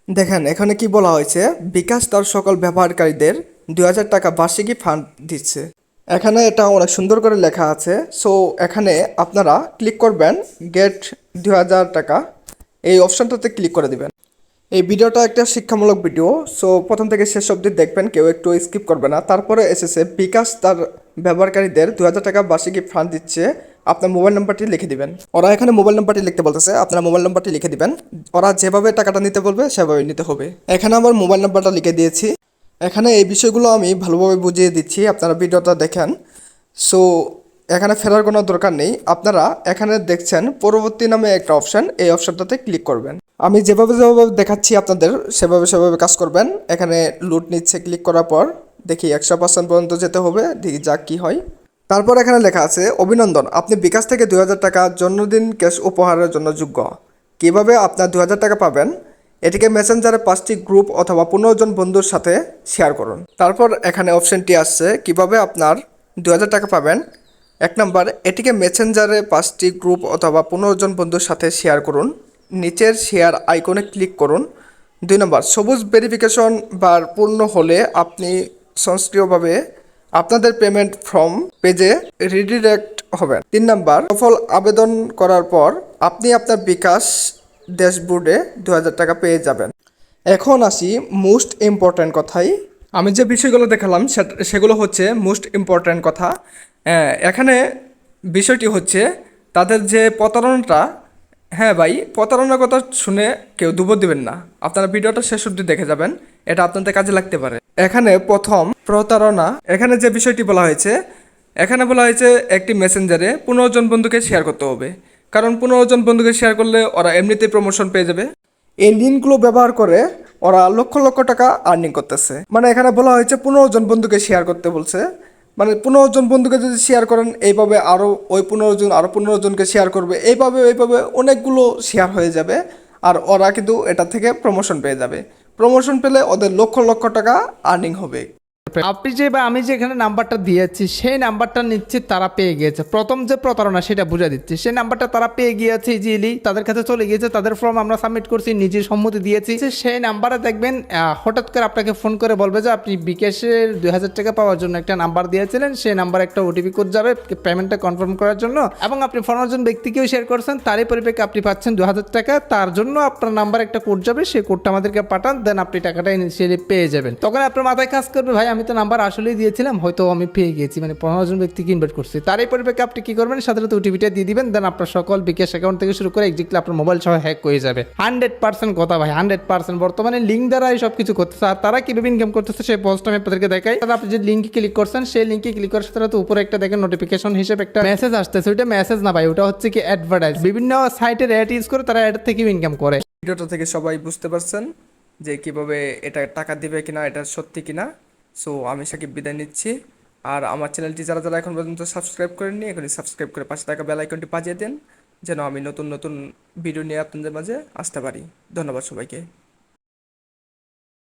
দেখেন এখানে কি বলা হয়েছে, বিকাশ তার সকল ব্যবহারকারীদের 2,000 টাকা বার্ষিকী ফান্ড দিচ্ছে। এখানে এটা অনেক সুন্দর করে লেখা আছে। সো এখানে আপনারা ক্লিক করবেন গেট 2,000 টাকা, এই অপশনটাতে ক্লিক করে দিবেন। এই ভিডিওটা একটা শিক্ষামূলক ভিডিও, সো প্রথম থেকে শেষ অবধি দেখবেন, কেউ একটু স্কিপ করবে না। তারপরে এসেছে বিকাশ তার ব্যবহারকারীদের 2,000 টাকা বার্ষিকী ফান্ড দিচ্ছে, আপনার মোবাইল নাম্বারটি লিখে দিবেন। ওরা এখানে মোবাইল নাম্বারটি লিখতে বলতেছে, আপনার মোবাইল নাম্বারটি লিখে দিবেন। ওরা যেভাবে টাকাটা নিতে বলবে সেভাবে নিতে হবে। এখানে আমার মোবাইল নাম্বারটা লিখে দিয়েছি। এখানে এই বিষয়গুলো আমি ভালোভাবে বুঝিয়ে দিচ্ছি, আপনারা ভিডিওটা দেখেন। সো এখানে ফেরার কোনো দরকার নেই। আপনারা এখানে দেখছেন পরবর্তী নামে একটা অপশান, এই অপশানটাতে ক্লিক করবেন। আমি যেভাবে যেভাবে দেখাচ্ছি আপনাদের সেভাবে সেভাবে কাজ করবেন। এখানে লুট নিচ্ছে, ক্লিক করার পর দেখি 100% পর্যন্ত যেতে হবে, দেখি যা কি হয়। তারপর এখানে লেখা আছে, অভিনন্দন, আপনি বিকাশ থেকে 2,000 টাকা জন্মদিন ক্যাশ উপহারের জন্য যোগ্য। কিভাবে আপনার 2,000 টাকা পাবেন? এটিকে মেসেঞ্জারে 5টি গ্রুপ অথবা 15 জন বন্ধুর সাথে শেয়ার করুন। তারপর এখানে অপশনটি আসছে কিভাবে আপনার 2,000 টাকা পাবেন। 1 নম্বর, এটিকে মেসেঞ্জারে 5টি গ্রুপ অথবা 15 জন বন্ধুর সাথে শেয়ার করুন, নিচের শেয়ার আইকনে ক্লিক করুন। 2 নম্বর, সবুজ ভেরিফিকেশন বার পূর্ণ হলে আপনি স্বয়ংক্রিয়ভাবে আপনাদের পেমেন্ট ফর্ম পেজে রিডিরেক্ট হবেন। 3 নম্বর, সফল আবেদন করার পর আপনি আপনার বিকাশ ড্যাশবোর্ডে 2,000 টাকা পেয়ে যাবেন। এখন আসি মোস্ট ইম্পর্ট্যান্ট কথাই। আমি যে বিষয়গুলো দেখালাম সেগুলো হচ্ছে মোস্ট ইম্পর্ট্যান্ট কথা। এখানে বিষয়টি হচ্ছে তাদের যে প্রতারণাটা, হ্যাঁ ভাই, প্রতারণার কথা শুনে কেউ দুবো দিবেন না। আপনারা ভিডিওটা শেষ অবধি দেখে যাবেন, এটা আপনাদের কাজে লাগতে পারে। এখানে প্রথম প্রতারণা, এখানে যে বিষয়টি বলা হয়েছে, এখানে বলা হয়েছে একটি মেসেঞ্জারে 15 জন বন্ধুকে শেয়ার করতে হবে, কারণ 15 জন বন্ধুকে শেয়ার করলে ওরা এমনিতেই প্রমোশন পেয়ে যাবে। এই লিঙ্কগুলো ব্যবহার করে ওরা লক্ষ লক্ষ টাকা আর্নিং করতেছে। মানে এখানে বলা হয়েছে 15 জন বন্ধুকে শেয়ার করতে বলছে, মানে 15 জন বন্ধুকে যদি শেয়ার করেন এইভাবে আরও ওই 15 জন আরও 15 জনকে শেয়ার করবে, এইভাবে অনেকগুলো শেয়ার হয়ে যাবে। আর ওরা কিন্তু এটা থেকে প্রমোশন পেয়ে যাবে। প্রমোশন পেলে ওদের লক্ষ লক্ষ টাকা আর্নিং হবে। আপনি যে বা আমি যে এখানে নাম্বারটা দিয়েছি সেই নাম্বারটা নিশ্চিত তারা পেয়ে গিয়েছে। প্রথম যে প্রতারণা সেটা বুঝা দিচ্ছি, সেই নাম্বারটা তারা পেয়ে গিয়েছে ইজিলি, তাদের কাছে চলে গিয়েছে, তাদের ফর্ম আমরা সাবমিট করছি, নিজের সম্মতি দিয়েছি। সেই নাম্বারে দেখবেন হঠাৎ করে আপনাকে ফোন করে বলবে যে আপনি বিকাশের 2,000 টাকা পাওয়ার জন্য একটা নাম্বার দিয়েছিলেন, সেই নাম্বারে একটা ওটিপি কোড যাবে পেমেন্টটা কনফার্ম করার জন্য, এবং আপনি 15 জন ব্যক্তিকেও শেয়ার করছেন, তারই পরিপ্রেক্ষে আপনি পাচ্ছেন 2,000 টাকা। তার জন্য আপনার নাম্বার একটা কোড যাবে, সেই কোডটা আমাদেরকে পাঠান, দেন আপনি টাকাটা ইনিশিয়ালি পেয়ে যাবেন। তখন আপনার মাথায় কাজ করবে, ভাই আমি তো নাম্বার আসলেই দিয়েছিলাম, হয়তো আমি পেয়ে গিয়েছি, মানে 15 জন ব্যক্তিকে ইনভাইট করছি। তার এই পরিপ্রেক্ষে আপনি কি করবেন, সাথে সাথে ওটিপিটা দিয়ে দিবেন, দেন আপনার সকল বিকাশ অ্যাকাউন্ট থেকে শুরু করে এক্স্যাক্টলি আপনার মোবাইল সহ হ্যাক হয়ে যাবে। 100% কথা ভাই, 100%। বর্তমানে লিঙ্ক দ্বারা এই সব কিছু করতেছে। আর তারা কীভাবে ইনকাম করতেছে সেই পোস্ট আমি আপনাদেরকে দেখাই। তাহলে আপনি যে লিঙ্কে ক্লিক করছেন, সেই লিঙ্কে ক্লিক করার সাথে সাথে উপরে একটা দেখেন নোটিফিকেশন হিসেবে একটা মেসেজ আসতেছে। ওইটা মেসেজ না ভাই, ওটা হচ্ছে কি অ্যাডভার্টাইজ। বিভিন্ন সাইটের অ্যাড ইউজ করে তারা অ্যাড থেকেও ইনকাম করে। ভিডিওটা থেকে সবাই বুঝতে পারছেন যে কিভাবে এটা টাকা দিবে কিনা, এটা সত্যি কিনা। সো আমি সাকিব বিদায় নিচ্ছি। আর আমার চ্যানেলটি যারা যারা এখন পর্যন্ত সাবস্ক্রাইব করেননি, এখনই সাবস্ক্রাইব করে পাশে থাকা বেল আইকনটি বাজিয়ে দেন, যেন আমি নতুন নতুন ভিডিও নিয়ে আপনাদের মাঝে আসতে পারি। ধন্যবাদ সবাইকে।